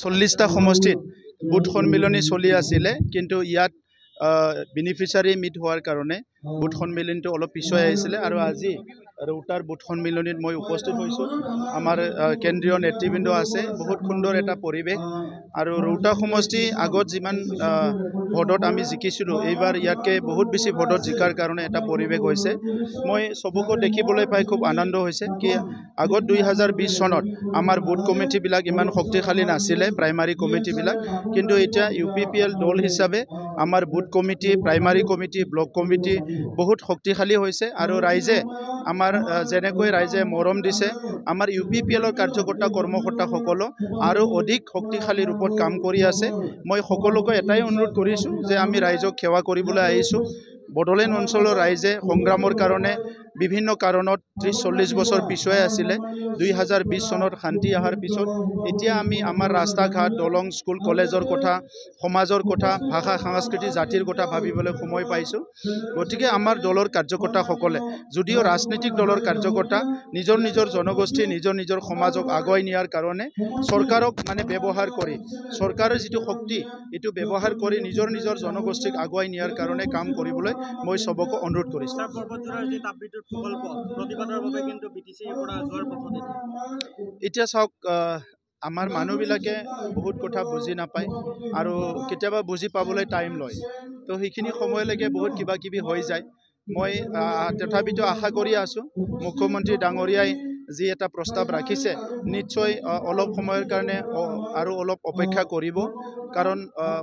40টা সমষ্টিত বুথ সন্মিলনী চলি আছিলে, কিন্তু ইয়াত বেনিফিচিয়াৰী মিট হোৱাৰ কাৰণে বুথ সন্মিলনীটো অলপ পিছুৱাই আহিছিলে। আৰু আজি ৰৌতাৰ বুথ সন্মিলনীত মই উপস্থিত হৈছোঁ। আমাৰ কেন্দ্ৰীয় নেতৃবৃন্দ আছে, বহুত সুন্দৰ এটা পৰিৱেশ। আৰু ৰৌতা সমষ্টি আগত যিমান ভোটত আমি জিকিছিলোঁ, এইবাৰ ইয়াতকৈ বহুত বেছি ভোটত জিকাৰ কাৰণে এটা পৰিৱেশ হৈছে। মই চবকো দেখিবলৈ পাই খুব আনন্দ হৈছে কি আগত 2020 চনত আমাৰ বুথ কমিটিবিলাক ইমান শক্তিশালী নাছিলে, প্ৰাইমাৰী কমিটিবিলাক, কিন্তু এতিয়া UPPL দল হিচাপে আমাৰ booth committee, primary committee, block committee বহুত শক্তিশালী হৈছে। আৰু ৰাইজে আমাৰ যেনেকৈ ৰাইজে মৰম দিছে, আমাৰ UPPLৰ কাৰ্যকৰ্তা কৰ্মকৰ্তাসকলো আৰু অধিক শক্তিশালী ৰূপত কাম কৰি আছে। মই সকলোকে এটাই অনুৰোধ কৰিছোঁ যে আমি ৰাইজক সেৱা কৰিবলৈ আহিছোঁ। বড়োলেণ্ড অঞ্চলৰ ৰাইজে সংগ্ৰামৰ কাৰণে বিভিন্ন কাৰণত 30-40 বছৰ পিছুৱাই আছিলে। 2020 চনত শান্তি অহাৰ পিছত এতিয়া আমি আমাৰ ৰাস্তা ঘাট, দলং, স্কুল, কলেজৰ কথা, সমাজৰ কথা, ভাষা, সংস্কৃতি, জাতিৰ কথা ভাবিবলৈ সময় পাইছোঁ। গতিকে আমাৰ দলৰ কাৰ্যকৰ্তাসকলে, যদিও ৰাজনৈতিক দলৰ কাৰ্যকৰ্তা, নিজৰ নিজৰ জনগোষ্ঠী, নিজৰ নিজৰ সমাজক আগুৱাই নিয়াৰ কাৰণে চৰকাৰক ব্যৱহাৰ কৰি, চৰকাৰৰ যিটো শক্তি এইটো ব্যৱহাৰ কৰি নিজৰ নিজৰ জনগোষ্ঠীক আগুৱাই নিয়াৰ কাৰণে কাম কৰিবলৈ মই চবকে অনুৰোধ কৰিছোঁ। এতিয়া চাওক, আমাৰ মানুহবিলাকে বহুত কথা বুজি নাপায় আৰু কেতিয়াবা বুজি পাবলৈ টাইম লয়। তো সেইখিনি সময়লৈকে বহুত কিবা কিবি হৈ যায়। মই তথাপিতো আশা কৰি আছোঁ, মুখ্যমন্ত্ৰী ডাঙৰীয়াই যি এটা প্ৰস্তাৱ ৰাখিছে, নিশ্চয় অলপ সময়ৰ কাৰণে আৰু অলপ অপেক্ষা কৰিব। কাৰণ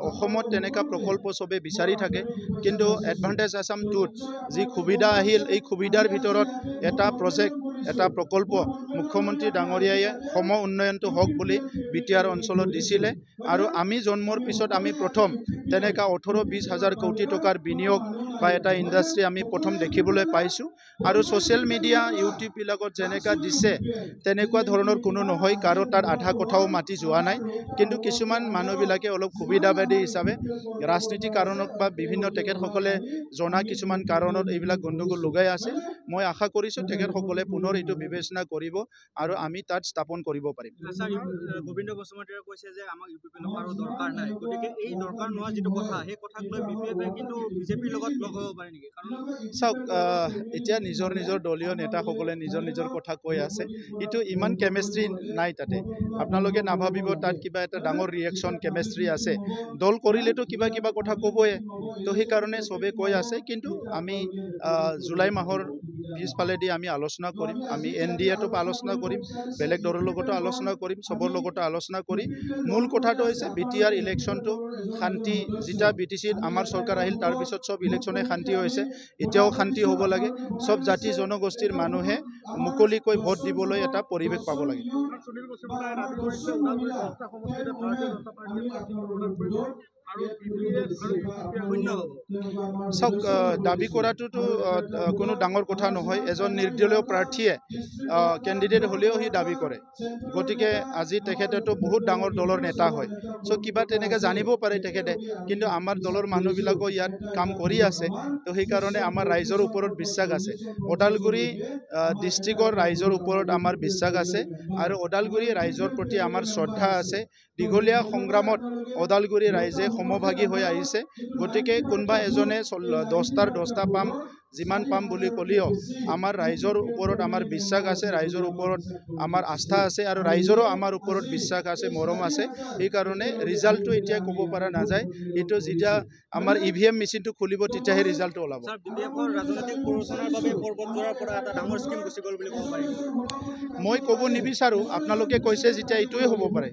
অসমত তেনেকুৱা প্ৰকল্প চবে বিচাৰি থাকে, কিন্তু এডভান্টেজ আছাম 2ত যি সুবিধা আহিল, এই সুবিধাৰ ভিতৰত এটা প্ৰজেক্ট, এটা প্ৰকল্প মুখ্যমন্ত্ৰী ডাঙৰীয়াই সম উন্নয়নটো হওক বুলি BTR অঞ্চলত দিছিলে। আৰু আমি জন্মৰ পিছত আমি প্ৰথম তেনেকুৱা 18-20 হাজাৰ কোটি টকাৰ বিনিয়োগ বা এটা ইণ্ডাষ্ট্ৰী আমি প্ৰথম দেখিবলৈ পাইছোঁ। আৰু ছ'চিয়েল মিডিয়া, ইউটিউববিলাকত যেনেকুৱা দিছে তেনেকুৱা ধৰণৰ কোনো নহয়, কাৰো তাত আধা কথাও মাতি যোৱা নাই। কিন্তু কিছুমান মানুহবিলাকে অলপ সুবিধাবাদী হিচাপে ৰাজনীতিক কাৰণত বা বিভিন্ন তেখেতসকলে জনা কিছুমান কাৰণত এইবিলাক গণ্ডগোল লগাই আছে। মই আশা কৰিছোঁ তেখেতসকলে পুনৰ এইটো বিবেচনা কৰিব আৰু আমি তাত স্থাপন কৰিব পাৰিম। গোবিন্দ বসুমতাৰীয়ে কৈছে যে আমাক UPPL আৰু দৰকাৰ নাই, গতিকে এই দৰকাৰ নোহোৱা যিটো কথা, সেই কথাক লৈ BPF কিন্তু বিজেপিৰ লগত লগ হ'ব পাৰে নেকি? চাওক, এতিয়া নিজৰ নিজৰ দলীয় নেতাসকলে নিজৰ নিজৰ কথা কৈ আছে, কিন্তু ইমান কেমেষ্ট্ৰি নাই তাতে। আপোনালোকে নাভাবিব তাত কিবা এটা ডাঙৰ ৰিয়েকশ্যন কেমেষ্ট্ৰি আছে। দল কৰিলেতো কিবা কিবা কথা ক'বই। তো সেইকাৰণে চবেই কৈ আছে, কিন্তু আমি জুলাই মাহৰ পিছফালেদি আমি আলোচনা কৰিম। আমি NDAটো আলোচনা কৰিম, বেলেগ দলৰ লগতো আলোচনা কৰিম, চবৰ লগতো আলোচনা কৰি মূল কথাটো হৈছে BTR ইলেকশ্যনটো শান্তি। যেতিয়া BTCত আমাৰ চৰকাৰ আহিল, তাৰপিছত চব ইলেকশ্যনে শান্তি হৈছে, এতিয়াও শান্তি হ'ব লাগে। চব জাতি জনগোষ্ঠীৰ মানুহে মুকলিকৈ ভোট দিবলৈ এটা পৰিৱেশ পাব লাগে। চাওক, দাবী কৰাটোতো কোনো ডাঙৰ কথা নহয়। এজন নিৰ্দলীয় প্ৰাৰ্থীয়ে কেণ্ডিডেট হ'লেও সি দাবী কৰে। গতিকে আজি তেখেতেতো বহুত ডাঙৰ দলৰ নেতা হয়, চ' কিবা তেনেকৈ জানিব পাৰে তেখেতে। কিন্তু আমাৰ দলৰ মানুহবিলাকো ইয়াত কাম কৰি আছে, তো সেইকাৰণে আমাৰ ৰাইজৰ ওপৰত বিশ্বাস আছে। ওদালগুৰি ডিষ্ট্ৰিক্টৰ ৰাইজৰ ওপৰত আমাৰ বিশ্বাস আছে আৰু ওদালগুৰি ৰাইজৰ প্ৰতি আমাৰ শ্ৰদ্ধা আছে। দীঘলীয়া সংগ্ৰামত ওদালগুৰি ৰাইজে সমভাগী হৈ আহিছে। গতিকে কোনোবা এজনে 10টাৰ 10টা পাম, যিমান পাম বুলি ক'লেও আমাৰ ৰাইজৰ ওপৰত আমাৰ বিশ্বাস আছে, ৰাইজৰ ওপৰত আমাৰ আস্থা আছে আৰু ৰাইজৰো আমাৰ ওপৰত বিশ্বাস আছে, মৰম আছে। সেইকাৰণে ৰিজাল্টটো এতিয়া ক'ব পৰা নাযায়। এইটো যেতিয়া আমাৰ EVM মেচিনটো খুলিব, তেতিয়াহে ৰিজাল্টটো ওলাব। মই ক'ব নিবিচাৰোঁ, আপোনালোকে কৈছে যেতিয়া এইটোৱে হ'ব পাৰে।